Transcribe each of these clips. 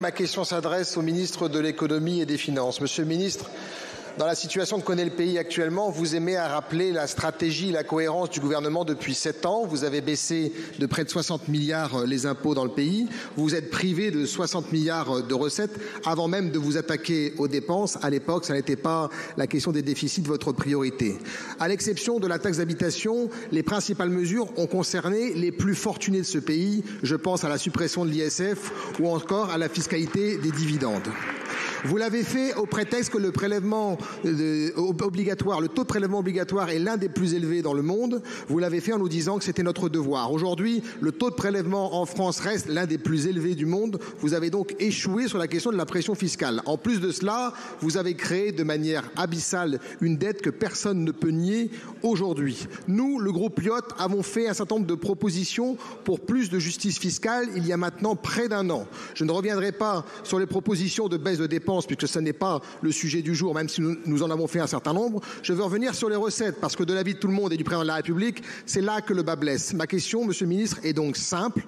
Ma question s'adresse au ministre de l'économie et des finances. Monsieur le ministre, dans la situation que connaît le pays actuellement, vous aimez à rappeler la stratégie et la cohérence du gouvernement depuis 7 ans. Vous avez baissé de près de 60 milliards les impôts dans le pays. Vous vous êtes privé de 60 milliards de recettes avant même de vous attaquer aux dépenses. À l'époque, ça n'était pas la question des déficits votre priorité. À l'exception de la taxe d'habitation, les principales mesures ont concerné les plus fortunés de ce pays. Je pense à la suppression de l'ISF ou encore à la fiscalité des dividendes. Vous l'avez fait au prétexte que le prélèvement obligatoire, le taux de prélèvement obligatoire est l'un des plus élevés dans le monde. Vous l'avez fait en nous disant que c'était notre devoir. Aujourd'hui, le taux de prélèvement en France reste l'un des plus élevés du monde. Vous avez donc échoué sur la question de la pression fiscale. En plus de cela, vous avez créé de manière abyssale une dette que personne ne peut nier aujourd'hui. Nous, le groupe Lyot, avons fait un certain nombre de propositions pour plus de justice fiscale il y a maintenant près d'un an. Je ne reviendrai pas sur les propositions de baisse de dépenses puisque ce n'est pas le sujet du jour, même si nous en avons fait un certain nombre. Je veux revenir sur les recettes parce que de l'avis de tout le monde et du président de la République, c'est là que le bas blesse. Ma question, monsieur le ministre, est donc simple.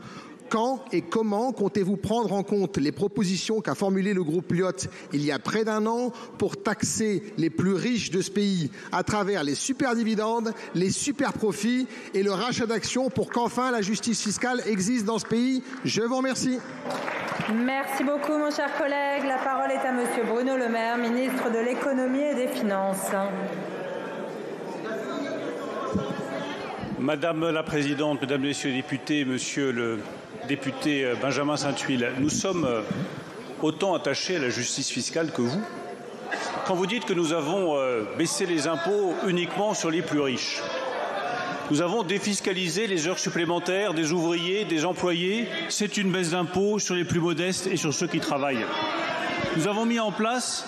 Quand et comment comptez-vous prendre en compte les propositions qu'a formulées le groupe Lyot il y a près d'un an pour taxer les plus riches de ce pays à travers les super dividendes, les super profits et le rachat d'actions pour qu'enfin la justice fiscale existe dans ce pays? Je vous remercie. Merci beaucoup, mon cher collègue. La parole est à monsieur Bruno Le Maire, ministre de l'économie et des finances. Madame la Présidente, Mesdames, Messieurs les députés, Monsieur le député Benjamin Sainte-Huile, nous sommes autant attachés à la justice fiscale que vous. Quand vous dites que nous avons baissé les impôts uniquement sur les plus riches, nous avons défiscalisé les heures supplémentaires des ouvriers, des employés. C'est une baisse d'impôts sur les plus modestes et sur ceux qui travaillent. Nous avons mis en place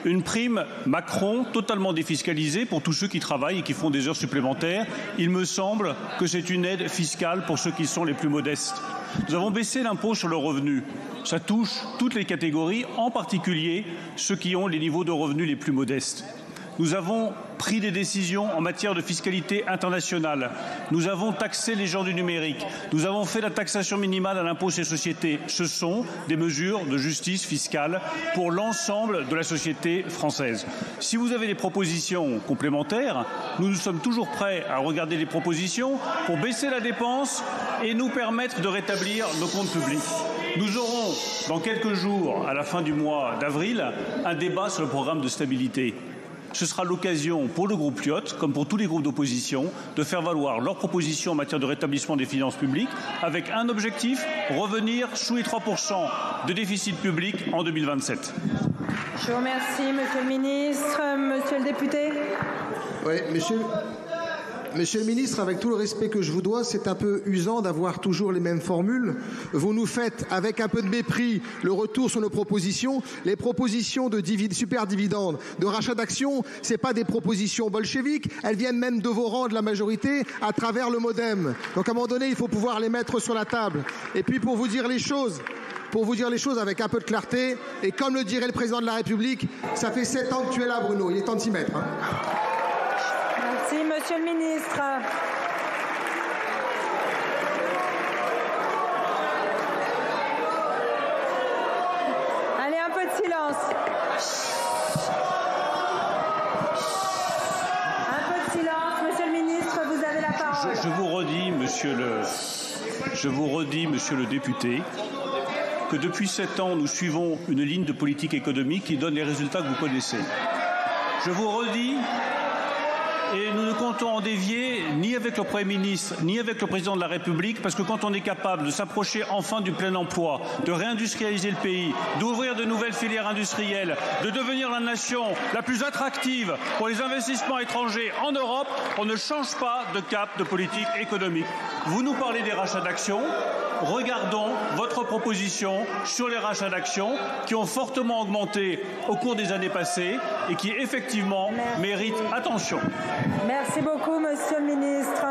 une prime Macron totalement défiscalisée pour tous ceux qui travaillent et qui font des heures supplémentaires. Il me semble que c'est une aide fiscale pour ceux qui sont les plus modestes. Nous avons baissé l'impôt sur le revenu. Ça touche toutes les catégories, en particulier ceux qui ont les niveaux de revenus les plus modestes. Nous avons pris des décisions en matière de fiscalité internationale. Nous avons taxé les gens du numérique. Nous avons fait la taxation minimale à l'impôt sur les sociétés. Ce sont des mesures de justice fiscale pour l'ensemble de la société française. Si vous avez des propositions complémentaires, nous sommes toujours prêts à regarder les propositions pour baisser la dépense et nous permettre de rétablir nos comptes publics. Nous aurons, dans quelques jours, à la fin du mois d'avril, un débat sur le programme de stabilité. Ce sera l'occasion pour le groupe Lyot, comme pour tous les groupes d'opposition, de faire valoir leurs propositions en matière de rétablissement des finances publiques, avec un objectif, revenir sous les 3% de déficit public en 2027. Je vous remercie, monsieur le ministre. Monsieur le député. Oui, Monsieur le ministre, avec tout le respect que je vous dois, c'est un peu usant d'avoir toujours les mêmes formules. Vous nous faites, avec un peu de mépris, le retour sur nos propositions. Les propositions de super dividendes, de rachat d'actions, ce n'est pas des propositions bolcheviques. Elles viennent même de vos rangs de la majorité à travers le MoDem. Donc à un moment donné, il faut pouvoir les mettre sur la table. Et puis pour vous dire les choses avec un peu de clarté, et comme le dirait le président de la République, ça fait 7 ans que tu es là, Bruno. Il est temps de s'y mettre. Hein. Merci, monsieur le ministre. Allez, un peu de silence. Un peu de silence, monsieur le ministre, vous avez la parole. Je vous redis, monsieur le député, que depuis 7 ans, nous suivons une ligne de politique économique qui donne les résultats que vous connaissez. Je vous redis. Et nous ne comptons en dévier ni avec le Premier ministre, ni avec le Président de la République, parce que quand on est capable de s'approcher enfin du plein emploi, de réindustrialiser le pays, d'ouvrir de nouvelles filières industrielles, de devenir la nation la plus attractive pour les investissements étrangers en Europe, on ne change pas de cap de politique économique. Vous nous parlez des rachats d'actions. Regardons votre proposition sur les rachats d'actions qui ont fortement augmenté au cours des années passées et qui effectivement méritent attention. Merci beaucoup, monsieur le ministre.